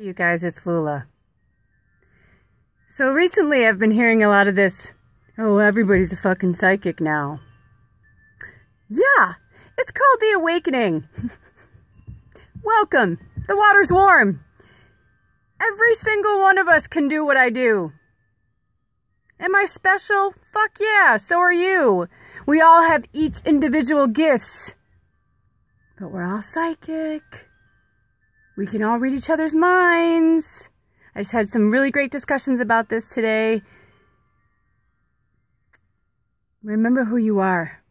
You guys, it's Lula. So recently I've been hearing a lot of this, oh, everybody's a fucking psychic now. Yeah, it's called the awakening. Welcome. The water's warm. Every single one of us can do what I do. Am I special? Fuck yeah, so are you. We all have each individual gifts. But we're all psychic. We can all read each other's minds. I just had some really great discussions about this today. Remember who you are.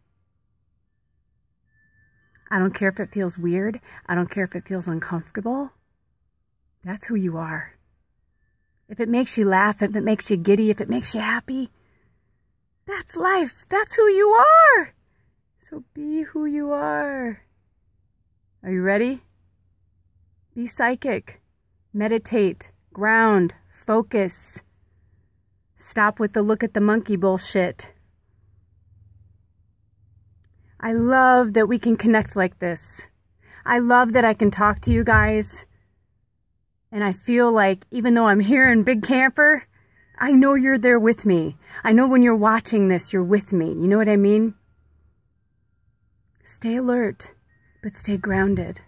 I don't care if it feels weird. I don't care if it feels uncomfortable. That's who you are. If it makes you laugh, if it makes you giddy, if it makes you happy, that's life. That's who you are. So be who you are. Are you ready? Be psychic. Meditate. Ground. Focus. Stop with the look at the monkey bullshit. I love that we can connect like this. I love that I can talk to you guys. And I feel like even though I'm here in Big Camper, I know you're there with me. I know when you're watching this, you're with me. You know what I mean? Stay alert, but stay grounded.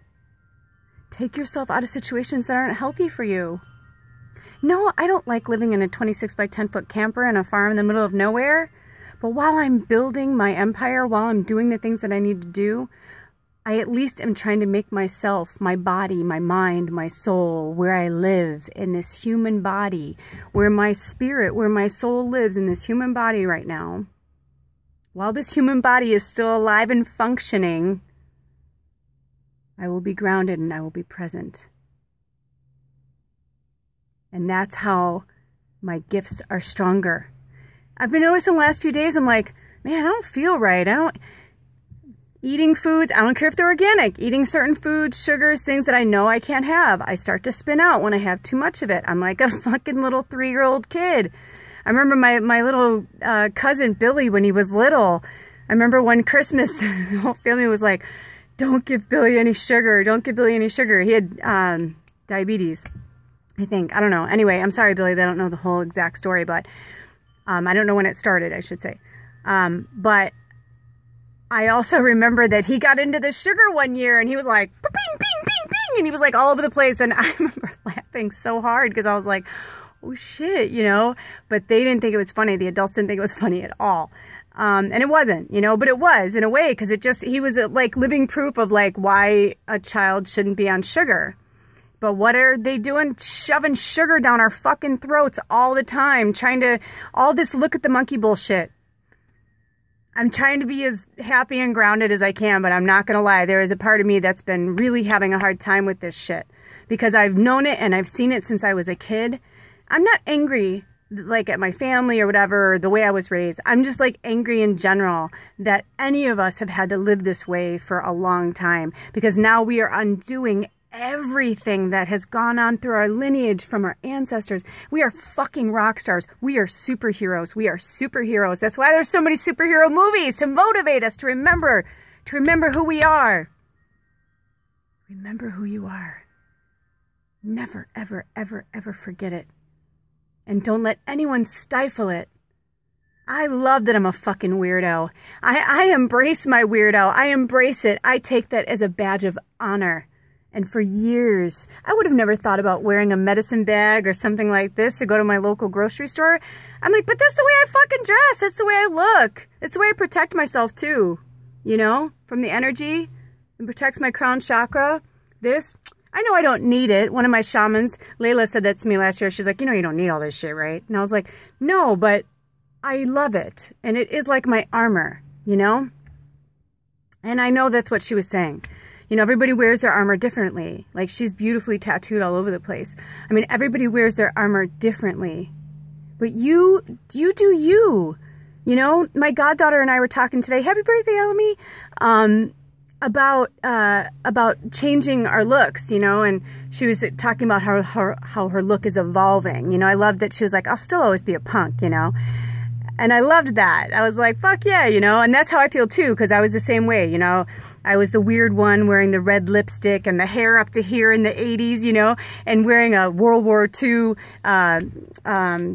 Take yourself out of situations that aren't healthy for you. No, I don't like living in a 26 by 10 foot camper in a farm in the middle of nowhere. But while I'm building my empire, while I'm doing the things that I need to do, I at least am trying to make myself, my body, my mind, my soul, where I live in this human body, where my spirit, where my soul lives in this human body right now. While this human body is still alive and functioning, I will be grounded and I will be present. And that's how my gifts are stronger. I've been noticing the last few days, I'm like, man, I don't feel right. Eating foods, I don't care if they're organic, eating certain foods, sugars, things that I know I can't have. I start to spin out when I have too much of it. I'm like a fucking little 3-year-old kid. I remember my little cousin Billy when he was little. I remember one Christmas, the whole family was like, don't give Billy any sugar. Don't give Billy any sugar. He had diabetes, I think. I don't know. Anyway, I'm sorry, Billy. I don't know the whole exact story, but I don't know when it started, I should say. But I also remember that he got into the sugar one year and he was like, bing, bing, bing, bing. And he was like all over the place. And I remember laughing so hard because I was like, oh shit, you know, but they didn't think it was funny. The adults didn't think it was funny at all. And it wasn't, you know, but it was in a way because he was like living proof of like why a child shouldn't be on sugar. But what are they doing? Shoving sugar down our fucking throats all the time, all this look at the monkey bullshit. I'm trying to be as happy and grounded as I can, but I'm not going to lie. There is a part of me that's been really having a hard time with this shit because I've known it and I've seen it since I was a kid. I'm not angry like at my family or whatever, or the way I was raised. I'm just like angry in general that any of us have had to live this way for a long time because now we are undoing everything that has gone on through our lineage from our ancestors. We are fucking rock stars. We are superheroes. We are superheroes. That's why there's so many superhero movies, to motivate us to remember who we are. Remember who you are. Never, ever, ever, ever forget it. And don't let anyone stifle it. I love that I'm a fucking weirdo. I embrace my weirdo. I embrace it. I take that as a badge of honor. And for years, I would have never thought about wearing a medicine bag or something like this to go to my local grocery store. I'm like, but that's the way I fucking dress. That's the way I look. It's the way I protect myself too. You know, from the energy. It protects my crown chakra. This, I know I don't need it. One of my shamans, Layla, said that to me last year. She's like, you know, you don't need all this shit, right? And I was like, no, but I love it. And it is like my armor, you know? And I know that's what she was saying. You know, everybody wears their armor differently. Like, she's beautifully tattooed all over the place. I mean, everybody wears their armor differently. But you do you. You know, my goddaughter and I were talking today, happy birthday, Elmy, about changing our looks, you know, and she was talking about how her look is evolving. You know, I love that she was like, I'll still always be a punk, you know. And I loved that. I was like, fuck yeah, you know, and that's how I feel too, because I was the same way, you know. I was the weird one wearing the red lipstick and the hair up to here in the 80s, you know, and wearing a World War II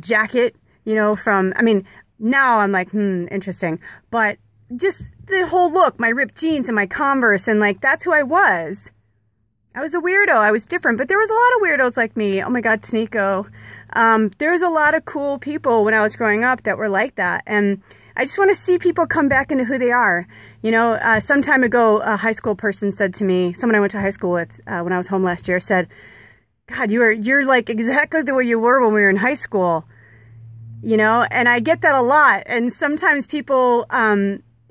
jacket, you know, from, I mean, now I'm like, interesting. But just the whole look, my ripped jeans and my Converse, and like, that's who I was. I was a weirdo. I was different, but there was a lot of weirdos like me. Oh my God, Taniko. There was a lot of cool people when I was growing up that were like that. And I just want to see people come back into who they are. You know, some time ago, a high school person said to me, someone I went to high school with when I was home last year, said, God, you're like exactly the way you were when we were in high school. You know, and I get that a lot. And sometimes people,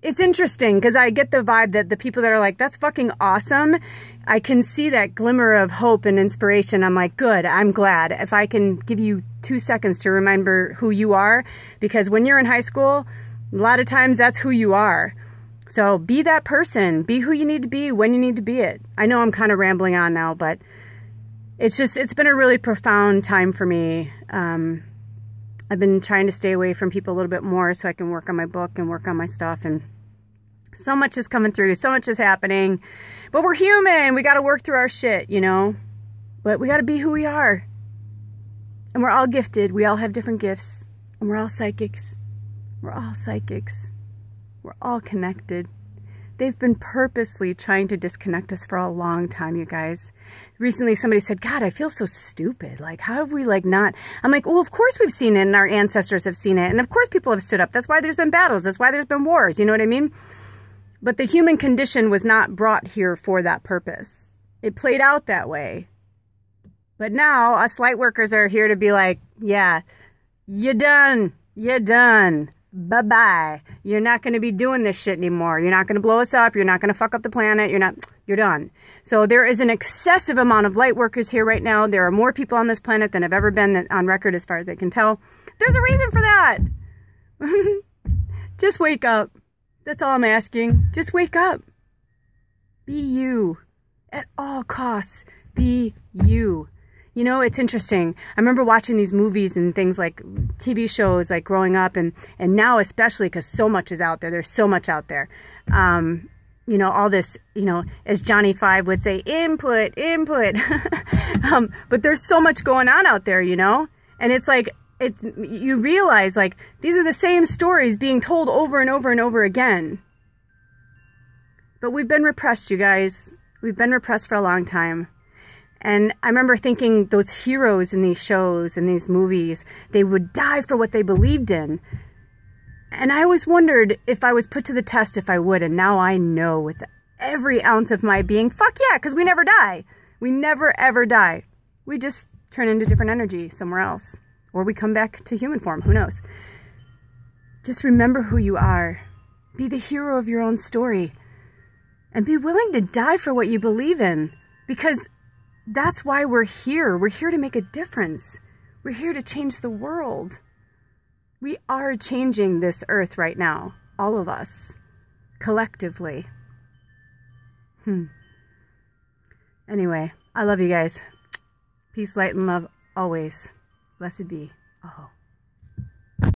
it's interesting because I get the vibe that the people that are like, that's fucking awesome. I can see that glimmer of hope and inspiration. I'm like, good, I'm glad. If I can give you 2 seconds to remember who you are, because when you're in high school, a lot of times that's who you are. So be that person, be who you need to be when you need to be it. I know I'm kind of rambling on now, but it's been a really profound time for me. I've been trying to stay away from people a little bit more so I can work on my book and work on my stuff, and so much is coming through, so much is happening, but we're human. We got to work through our shit, you know, but we got to be who we are, and we're all gifted. We all have different gifts, and we're all psychics. We're all psychics. We're all connected. They've been purposely trying to disconnect us for a long time, you guys. Recently, somebody said, God, I feel so stupid. Like, how have we, like, not... I'm like, well, of course we've seen it, and our ancestors have seen it, and of course people have stood up. That's why there's been battles. That's why there's been wars. You know what I mean? But the human condition was not brought here for that purpose. It played out that way. But now, us light workers are here to be like, yeah, you're done. You're done. Bye-bye. You're not going to be doing this shit anymore. You're not going to blow us up. You're not going to fuck up the planet. You're done. So there is an excessive amount of light workers here right now. There are more people on this planet than have ever been on record as far as I can tell. There's a reason for that. Just wake up. That's all I'm asking. Just wake up. Be you. At all costs, be you. You know, it's interesting. I remember watching these movies and things like TV shows, like growing up, and now especially because so much is out there. There's so much out there. You know, all this, you know, as Johnny Five would say, input. But there's so much going on out there, you know? And it's like, you realize, like, these are the same stories being told over and over and over again. But we've been repressed, you guys. We've been repressed for a long time. And I remember thinking those heroes in these shows and these movies, they would die for what they believed in. And I always wondered if I was put to the test if I would. And now I know with every ounce of my being, fuck yeah, because we never die. We never, ever die. We just turn into different energy somewhere else. Or we come back to human form. Who knows? Just remember who you are. Be the hero of your own story. And be willing to die for what you believe in. Because that's why we're here. We're here to make a difference. We're here to change the world. We are changing this earth right now. All of us. Collectively. Anyway, I love you guys. Peace, light, and love always. Blessed be. Oh.